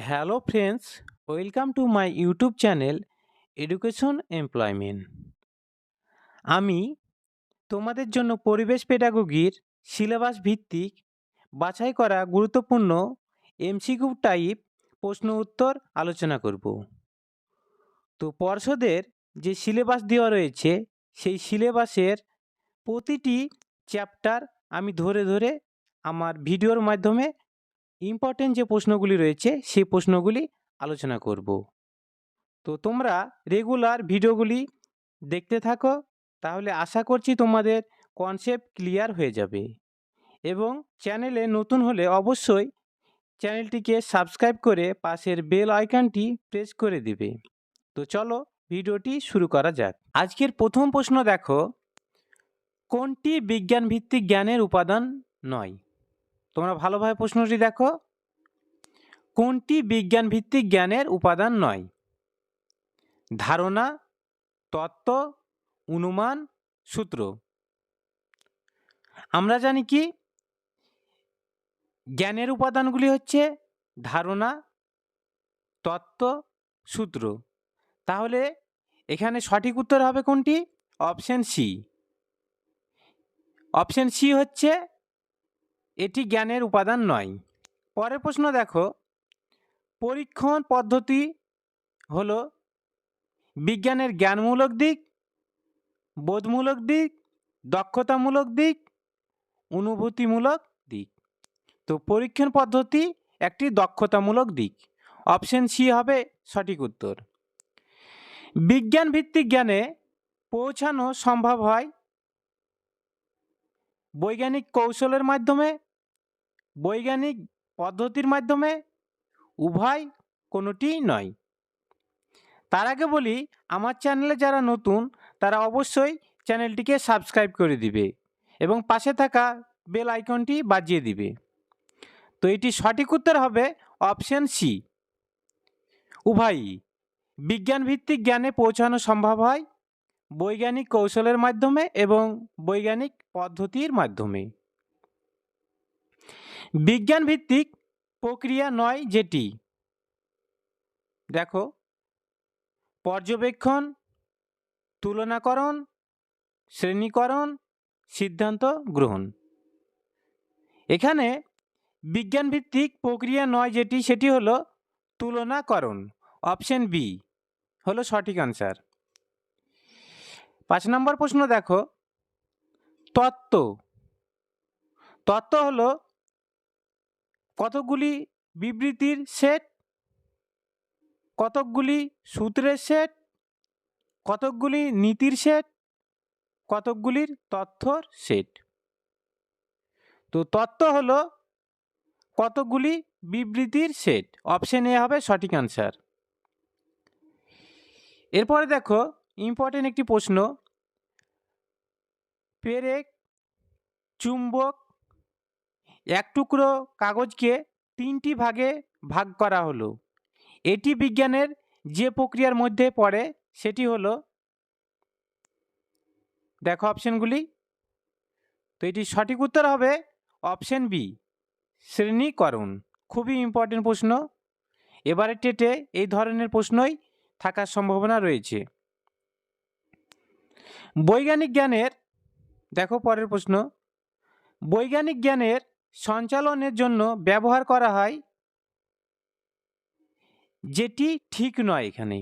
Hello friends, welcome to my YouTube channel education employment. আমি তোমাদের জন্য পরিবেশ পেডাগোগির সিলেবাস ভিত্তিক বাছাই করা গুরুত্বপূর্ণ এমসিকিউ টাইপ প্রশ্ন উত্তর আলোচনা করব। তো পর্ষদের যে সিলেবাস দেওয়া রয়েছে সেই সিলেবাসের প্রতিটি চ্যাপ্টার আমি ধরে ধরে আমার ভিডিওর মাধ্যমে ইম্পর্টেন্ট যে প্রশ্নগুলি রয়েছে সেই প্রশ্নগুলি আলোচনা করব। তো তোমরা রেগুলার ভিডিওগুলি দেখতে থাকো, তাহলে আশা করছি তোমাদের কনসেপ্ট ক্লিয়ার হয়ে যাবে। এবং চ্যানেলে নতুন হলে অবশ্যই চ্যানেলটিকে সাবস্ক্রাইব করে পাশের বেল আইকনটি প্রেস করে দিবে। তো চলো ভিডিওটি শুরু করা যাক। আজকের প্রথম প্রশ্ন দেখো, কোনটি বিজ্ঞান ভিত্তিক জ্ঞানের উপাদান নয়? তোমরা ভালোভাবে প্রশ্নটি দেখো, কোনটি বিজ্ঞান ভিত্তিক জ্ঞানের উপাদান নয়? ধারণা, তত্ত্ব, অনুমান, সূত্র। আমরা জানি কি জ্ঞানের উপাদানগুলি হচ্ছে ধারণা, তত্ত্ব, সূত্র। তাহলে এখানে সঠিক উত্তর হবে কোনটি? Option C. অপশন সি হচ্ছে এটি জ্ঞানের উপাদান নয়। পরের প্রশ্ন দেখো, পরীক্ষণ পদ্ধতি হলো বিজ্ঞানের জ্ঞানমূলক দিক, বোধমূলক দিক, দক্ষতামূলক দিক, অনুভূতিমূলক দিক। তো পরীক্ষণ পদ্ধতি একটি দক্ষতামূলক দিক। অপশন সি হবে সঠিক উত্তর। বিজ্ঞান ভিত্তিক জ্ঞানে পৌঁছানো সম্ভব হয় বৈজ্ঞানিক কৌশলের মাধ্যমে, বৈজ্ঞানিক পদ্ধতির মাধ্যমে, উভয় কোনোটি নয়। তার আগে বলি, আমার চ্যানেলে যারা নতুন তারা অবশ্যই চ্যানেলটিকে সাবস্ক্রাইব করে দিবে এবং পাশে থাকা বেল আইকনটি বাজিয়ে দিবে। তো এটি সঠিক উত্তর হবে অপশন সি, উভয়ই। বিজ্ঞান ভিত্তিক জ্ঞানে পৌঁছানো সম্ভব হয় বৈজ্ঞানিক কৌশলের মাধ্যমে এবং বৈজ্ঞানিক পদ্ধতির মাধ্যমে। বিজ্ঞান ভিত্তিক প্রক্রিয়া নয় যেটি, দেখো, পর্যবেক্ষণ, তুলনাকরণ, শ্রেণীকরণ, সিদ্ধান্ত গ্রহণ। এখানে বিজ্ঞান ভিত্তিক প্রক্রিয়া নয় যেটি, সেটি হলো তুলনাকরণ। অপশন বি হলো সঠিক আনসার। 5 নম্বর প্রশ্ন দেখো, তত্ত্ব। তত্ত্ব হলো কতকগুলি বিবৃতির সেট, কতকগুলি সূত্রের সেট, কতকগুলি নীতির সেট, কতকগুলির তথ্যর সেট। তো তত্ত্ব হলো কতকগুলি বিবৃতির সেট। অপশন এ হবে সঠিক আনসার। এরপরে দেখো ইম্পর্টেন্ট একটি প্রশ্ন, পেরেক, চুম্বক, এক টুকরো কাগজকে 3টি ভাগে ভাগ করা হলো। এটি বিজ্ঞানের যে প্রক্রিয়ার মধ্যে পড়ে সেটি হলো, দেখো অপশনগুলি। তো এটি সঠিক উত্তর হবে অপশন বি, শ্রেণীকরণ। খুবই ইম্পর্টেন্ট প্রশ্ন। এবারে টেটে এই ধরনের প্রশ্নই থাকার সম্ভাবনা রয়েছে। বৈজ্ঞানিক জ্ঞানের, দেখো পরের প্রশ্ন, বৈজ্ঞানিক জ্ঞানের সঞ্চালনের জন্য ব্যবহার করা হয় যেটি ঠিক নয় এখানে,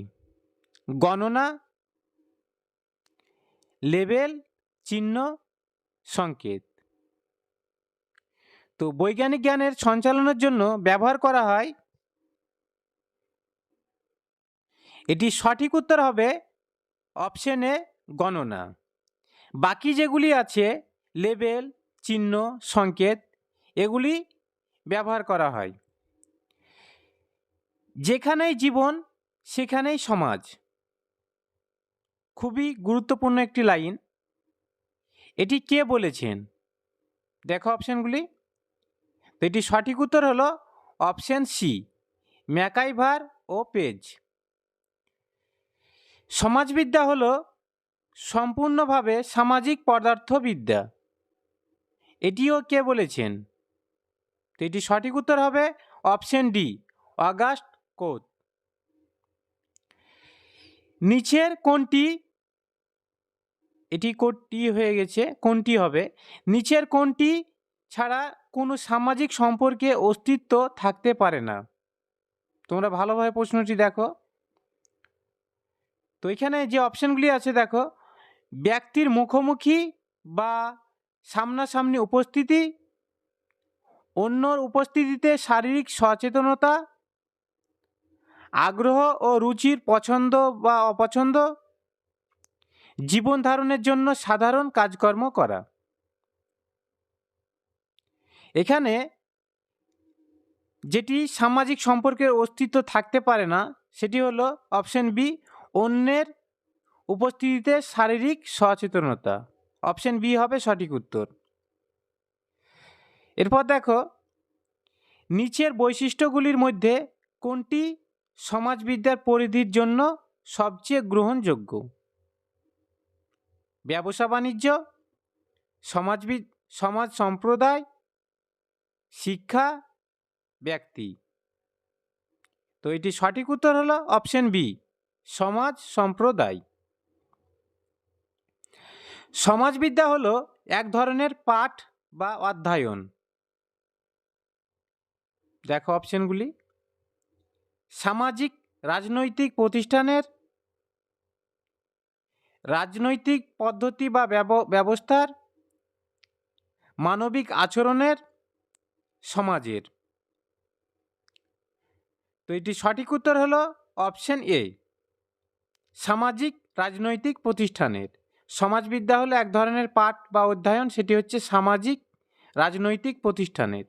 গণনা, লেবেল, চিহ্ন, সংকেত। তো বৈজ্ঞানিক জ্ঞানের সঞ্চালনের জন্য ব্যবহার করা হয়, এটি সঠিক উত্তর হবে অপশন এ, গণনা। বাকি যেগুলি আছে লেবেল, চিহ্ন, সংকেত, এগুলি ব্যবহার করা হয়। যেখানেই জীবন সেখানেই সমাজ, খুবই গুরুত্বপূর্ণ একটি লাইন। এটি কে বলেছেন? দেখো অপশনগুলি। তো এটি সঠিক উত্তর হলো অপশন সি, ম্যাকাইভার ও পেজ। সমাজবিদ্যা হলো সম্পূর্ণভাবে সামাজিক পদার্থবিদ্যা, এটিও কে বলেছেন? তো এটি সঠিক উত্তর হবে অপশন ডি, অগাস্ট কোত। নিচের কোনটি, এটি কোনটি হয়ে গেছে, কোনটি হবে, নিচের কোনটি ছাড়া কোনো সামাজিক সম্পর্কে অস্তিত্ব থাকতে পারে না? তোমরা ভালোভাবে প্রশ্নটি দেখো। তো এখানে যে অপশনগুলি আছে দেখো, ব্যক্তির মুখোমুখি বা সামনাসামনি উপস্থিতি, অন্যর উপস্থিতিতে শারীরিক সচেতনতা, আগ্রহ ও রুচির পছন্দ বা অপছন্দ, জীবন ধারণের জন্য সাধারণ কাজকর্ম করা। এখানে যেটি সামাজিক সম্পর্কের অস্তিত্ব থাকতে পারে না সেটি হলো অপশন বি, অন্যের উপস্থিতিতে শারীরিক সচেতনতা। অপশন বি হবে সঠিক উত্তর। এরপর দেখো, নিচের বৈশিষ্ট্যগুলির মধ্যে কোনটি সমাজবিদ্যার পরিধির জন্য সবচেয়ে গ্রহণযোগ্য? ব্যবসা বাণিজ্য, সমাজ সম্প্রদায়, শিক্ষা, ব্যক্তি। তো এটি সঠিক উত্তর হলো অপশন বি, সমাজ সম্প্রদায়। সমাজবিদ্যা হলো এক ধরনের পাঠ বা অধ্যয়ন। দেখো অপশনগুলি, সামাজিক রাজনৈতিক প্রতিষ্ঠানের, রাজনৈতিক পদ্ধতি বা ব্যবস্থার, মানবিক আচরণের, সমাজের। তো এটি সঠিক উত্তর হলো অপশন এ, সামাজিক রাজনৈতিক প্রতিষ্ঠানের। সমাজবিদ্যা হলো এক ধরনের পাঠ বা অধ্যয়ন, সেটি হচ্ছে সামাজিক রাজনৈতিক প্রতিষ্ঠানের।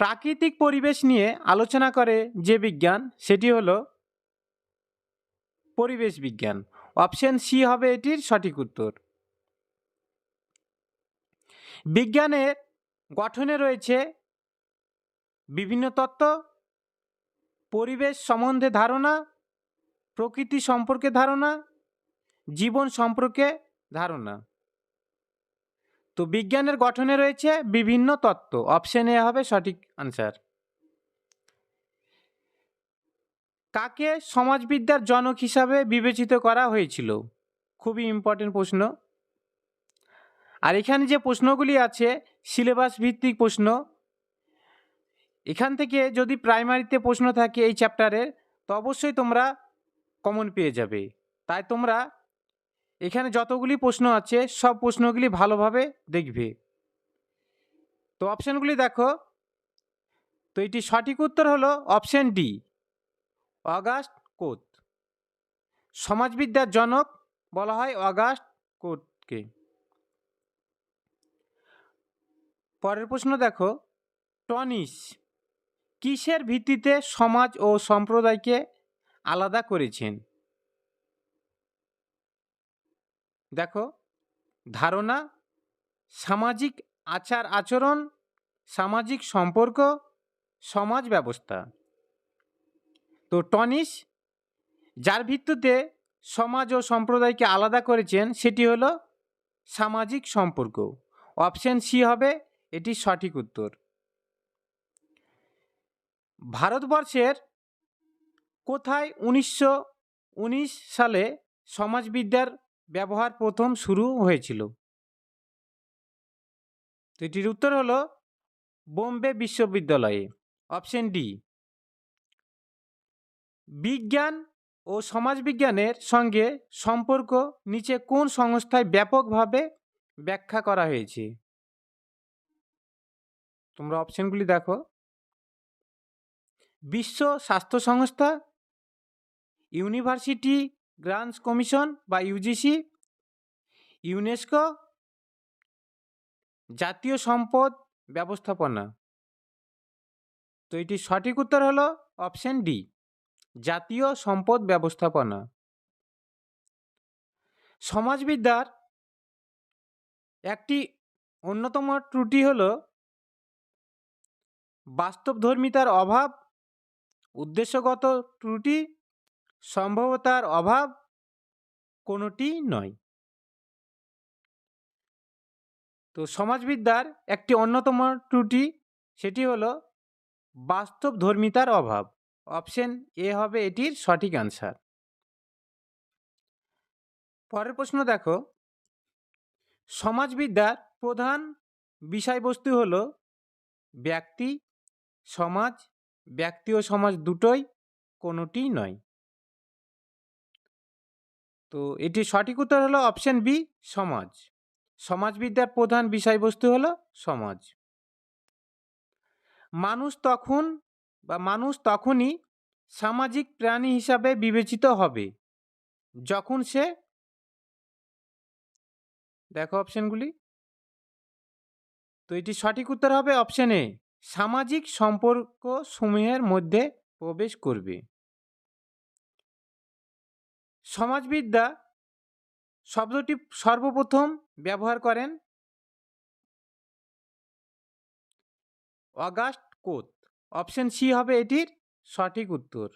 প্রাকৃতিক পরিবেশ নিয়ে আলোচনা করে যে বিজ্ঞান সেটি হলো পরিবেশ বিজ্ঞান। অপশন সি হবে এটির সঠিক উত্তর। বিজ্ঞানের গঠনে রয়েছে বিভিন্ন তত্ত্ব, পরিবেশ সম্বন্ধে ধারণা, প্রকৃতি সম্পর্কে ধারণা, জীবন সম্পর্কে ধারণা। তো বিজ্ঞানের গঠনে রয়েছে বিভিন্ন তত্ত্ব। অপশন এ হবে সঠিক আনসার। কাকে সমাজবিদ্যার জনক হিসাবে বিবেচিত করা হয়েছিল? খুবই ইম্পর্টেন্ট প্রশ্ন। আর এখানে যে প্রশ্নগুলি আছে সিলেবাস ভিত্তিক প্রশ্ন। এখান থেকে যদি প্রাইমারিতে প্রশ্ন থাকে এই চ্যাপ্টারের, তো অবশ্যই তোমরা কমন পেয়ে যাবে। তাই তোমরা এখানে যতগুলি প্রশ্ন আছে সব প্রশ্নগুলি ভালোভাবে দেখবে। তো অপশনগুলি দেখো। তো এটি সঠিক উত্তর হলো অপশন ডি, অগাস্ট কোত। সমাজবিদ্যার জনক বলা হয় অগাস্ট কোতকে। পরের প্রশ্ন দেখো, টনিস কিসের ভিত্তিতে সমাজ ও সম্প্রদায়কে আলাদা করেছেন? দেখো, ধারণা, সামাজিক আচার আচরণ, সামাজিক সম্পর্ক, সমাজ ব্যবস্থা। তো টনিস যার ভিত্তিতে সমাজ ও সম্প্রদায়কে আলাদা করেছেন সেটি হলো সামাজিক সম্পর্ক। অপশন সি হবে এটি সঠিক উত্তর। ভারতবর্ষের কোথায় 1919 সালে সমাজবিদ্যার ব্যবহার প্রথম শুরু হয়েছিল? তো এটির উত্তর হলো বোম্বে বিশ্ববিদ্যালয়ে। Option D. বিজ্ঞান ও সমাজবিজ্ঞানের সঙ্গে সম্পর্ক নিচে কোন সংস্থায় ব্যাপকভাবে ব্যাখ্যা করা হয়েছে? তোমরা অপশনগুলি দেখো, বিশ্ব স্বাস্থ্য সংস্থা, ইউনিভার্সিটি গ্রান্টস কমিশন বা ইউজিসি, ইউনেস্কো, জাতীয় সম্পদ ব্যবস্থাপনা। তো এটি সঠিক উত্তর হলো অপশন ডি, জাতীয় সম্পদ ব্যবস্থাপনা। সমাজবিদ্যার একটি অন্যতম ত্রুটি হলো বাস্তবধর্মিতার অভাব, উদ্দেশ্যগত ত্রুটি, সম্ভবতার অভাব, কোনোটি নয়। তো সমাজবিদ্যার একটি অন্যতম ত্রুটি সেটি হলো বাস্তবধর্মিতার অভাব। অপশন এ হবে এটির সঠিক আনসার। পরের প্রশ্ন দেখো, সমাজবিদ্যার প্রধান বিষয়বস্তু হল ব্যক্তি, সমাজ, ব্যক্তি ও সমাজ দুটোই, কোনোটিই নয়। তো এটির সঠিক উত্তর হলো অপশন বি, সমাজ। সমাজবিদ্যার প্রধান বিষয়বস্তু হলো সমাজ। মানুষ তখনই সামাজিক প্রাণী হিসাবে বিবেচিত হবে যখন সে, দেখো অপশনগুলি, তো এটি সঠিক উত্তর হবে অপশন এ, সামাজিক সম্পর্ক সমূহের মধ্যে প্রবেশ করবে। সমাজবিদ্যা শব্দটি সর্বপ্রথম ব্যবহার করেন অগাস্ট কোত। অপশন সি হবে এটির সঠিক উত্তর।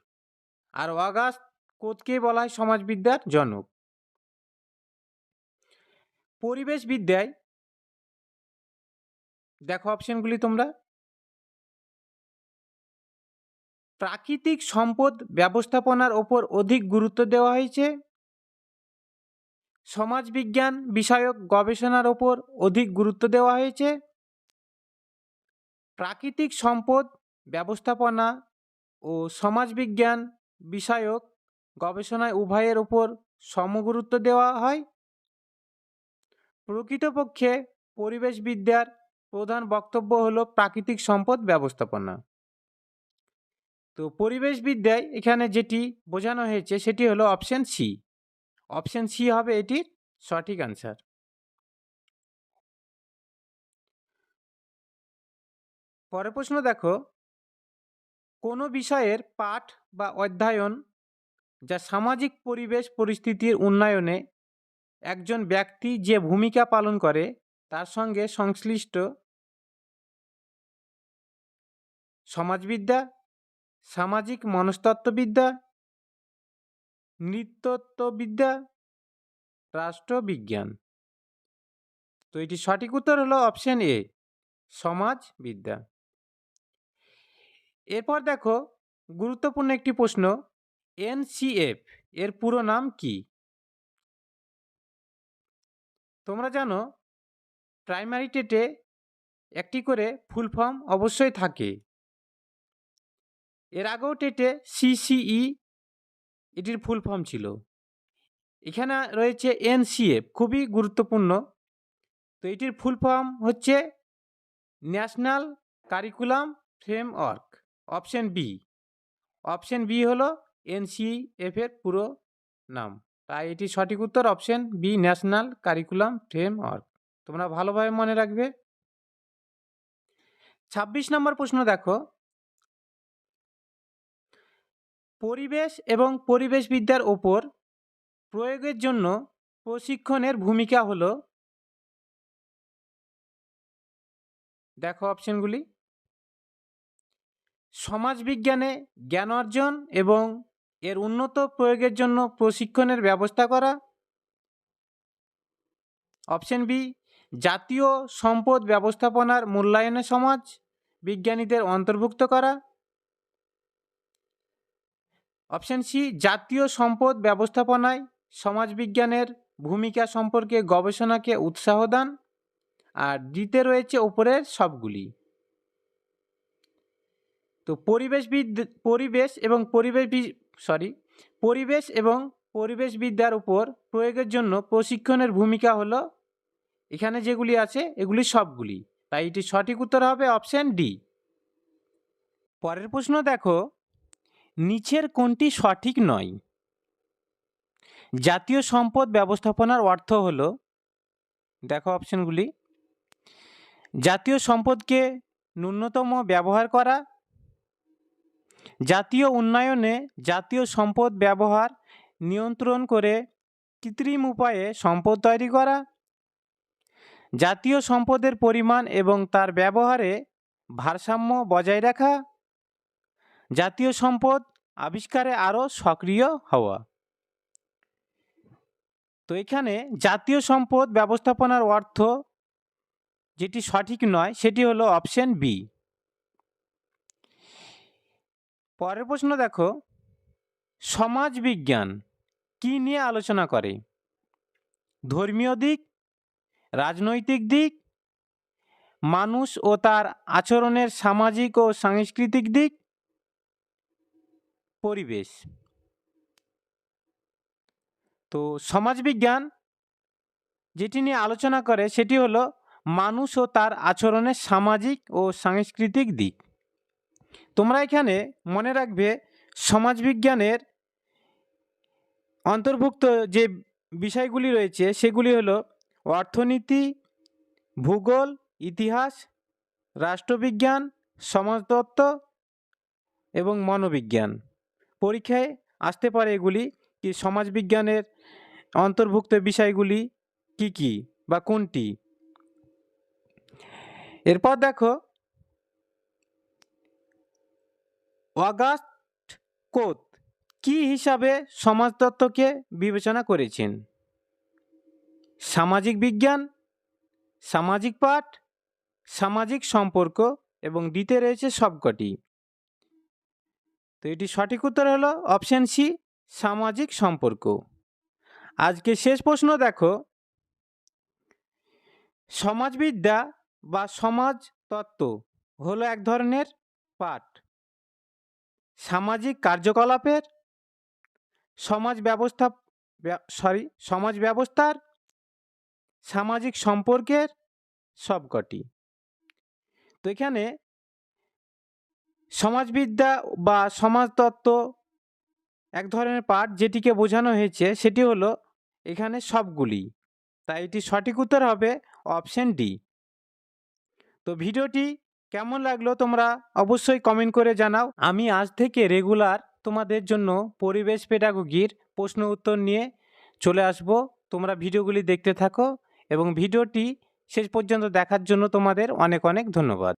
আর অগাস্ট কোতকে বলা হয় সমাজবিদ্যার জনক। পরিবেশবিদ্যায়, দেখো অপশনগুলি তোমরা, প্রাকৃতিক সম্পদ ব্যবস্থাপনার ওপর অধিক গুরুত্ব দেওয়া হয়েছে, সমাজবিজ্ঞান বিষয়ক গবেষণার ওপর অধিক গুরুত্ব দেওয়া হয়েছে, প্রাকৃতিক সম্পদ ব্যবস্থাপনা ও সমাজবিজ্ঞান বিষয়ক গবেষণায় উভয়ের ওপর সমগুরুত্ব দেওয়া হয়। প্রকৃতপক্ষে পরিবেশবিদ্যার প্রধান বক্তব্য হল প্রাকৃতিক সম্পদ ব্যবস্থাপনা। তো পরিবেশবিদ্যায় এখানে যেটি বোঝানো হয়েছে সেটি হলো অপশন সি। অপশন সি হবে এটির সঠিক আনসার। পরের প্রশ্ন দেখো, কোনো বিষয়ের পাঠ বা অধ্যয়ন যা সামাজিক পরিবেশ পরিস্থিতির উন্নয়নে একজন ব্যক্তি যে ভূমিকা পালন করে তার সঙ্গে সংশ্লিষ্ট সমাজবিদ্যা, সামাজিক মনস্তত্ত্ববিদ্যা, নৃতত্ত্ববিদ্যা, রাষ্ট্রবিজ্ঞান। তো এটি সঠিক উত্তর হলো অপশন এ, সমাজবিদ্যা। এরপর দেখো গুরুত্বপূর্ণ একটি প্রশ্ন, এনসিএফ এর পুরো নাম কি? তোমরা জানো প্রাইমারি টেটে একটি করে ফুল ফর্ম অবশ্যই থাকে। এর আগেও টেটে সিসিই এটির ফুল ফর্ম ছিল। এখানে রয়েছে এনসিএফ, খুবই গুরুত্বপূর্ণ। তো এটির ফুল ফর্ম হচ্ছে national curriculum framework. Option B. Option B হলো এনসিএফ এর পুরো নাম। তাই এটি সঠিক উত্তর option B, national curriculum framework. তোমরা ভালোভাবে মনে রাখবে। ২৬ নম্বর প্রশ্ন দেখো, পরিবেশ এবং পরিবেশবিদ্যার ওপর প্রয়োগের জন্য প্রশিক্ষণের ভূমিকা হলো, দেখো অপশনগুলি, সমাজবিজ্ঞানে জ্ঞান অর্জন এবং এর উন্নত প্রয়োগের জন্য প্রশিক্ষণের ব্যবস্থা করা, অপশন বি, জাতীয় সম্পদ ব্যবস্থাপনার মূল্যায়নে সমাজ বিজ্ঞানীদের অন্তর্ভুক্ত করা, অপশন সি, জাতীয় সম্পদ ব্যবস্থাপনায় সমাজবিজ্ঞানের ভূমিকা সম্পর্কে গবেষণাকে উৎসাহ দান। আর ডিতে রয়েছে ওপরের সবগুলি। তো পরিবেশ এবং পরিবেশবিদ্যার উপর প্রয়োগের জন্য প্রশিক্ষণের ভূমিকা হলো, এখানে যেগুলি আছে এগুলি সবগুলি। তাই এটি সঠিক উত্তর হবে অপশন ডি। পরের প্রশ্ন দেখো, নিচের কোনটি সঠিক নয়? জাতীয় সম্পদ ব্যবস্থাপনার অর্থ হলো, দেখো অপশনগুলি, জাতীয় সম্পদকে ন্যূনতম ব্যবহার করা, জাতীয় উন্নয়নে জাতীয় সম্পদ ব্যবহার নিয়ন্ত্রণ করে কৃত্রিম উপায়ে সম্পদ তৈরি করা, জাতীয় সম্পদের পরিমাণ এবং তার ব্যবহারে ভারসাম্য বজায় রাখা, জাতীয় সম্পদ আবিষ্কারে আরও সক্রিয় হওয়া। তো এখানে জাতীয় সম্পদ ব্যবস্থাপনার অর্থ যেটি সঠিক নয় সেটি হলো অপশন বি। পরের প্রশ্ন দেখো, সমাজ বিজ্ঞান কি নিয়ে আলোচনা করে? ধর্মীয় দিক, রাজনৈতিক দিক, মানুষ ও তার আচরণের সামাজিক ও সাংস্কৃতিক দিক, পরিবেশ। তো সমাজবিজ্ঞান যেটি নিয়ে আলোচনা করে সেটি হলো মানুষ ও তার আচরণের সামাজিক ও সাংস্কৃতিক দিক। তোমরা এখানে মনে রাখবে সমাজবিজ্ঞানের অন্তর্ভুক্ত যে বিষয়গুলি রয়েছে সেগুলি হলো অর্থনীতি, ভূগোল, ইতিহাস, রাষ্ট্রবিজ্ঞান, সমাজতত্ত্ব এবং মনোবিজ্ঞান। পরীক্ষায় আসতে পারে এগুলি কি সমাজবিজ্ঞানের অন্তর্ভুক্ত বিষয়গুলি কি কি বা কোনটি। এরপর দেখো, অগাস্ট কোত কি হিসাবে সমাজতত্ত্বকে বিবেচনা করেছেন? সামাজিক বিজ্ঞান, সামাজিক পাঠ, সামাজিক সম্পর্ক এবং ডিতে রয়েছে সবকটি। তো এটি সঠিক উত্তর হলো অপশন সি, সামাজিক সম্পর্ক। আজকে শেষ প্রশ্ন দেখো, সমাজবিদ্যা বা সমাজতত্ত্ব হলো এক ধরনের পাঠ সামাজিক কার্যকলাপের, সমাজ ব্যবস্থার, সামাজিক সম্পর্কের সবকটি। তো এখানে সমাজবিদ্যা বা সমাজতত্ত্ব এক ধরনের পাঠ যেটিকে বোঝানো হয়েছে সেটি হলো এখানে সবগুলি, তাই এটি সঠিক উত্তর হবে অপশন ডি। তো ভিডিওটি কেমন লাগলো তোমরা অবশ্যই কমেন্ট করে জানাও। আমি আজ থেকে রেগুলার তোমাদের জন্য পরিবেশ পেডাগোগির প্রশ্ন উত্তর নিয়ে চলে আসব। তোমরা ভিডিওগুলি দেখতে থাকো এবং ভিডিওটি শেষ পর্যন্ত দেখার জন্য তোমাদের অনেক অনেক ধন্যবাদ।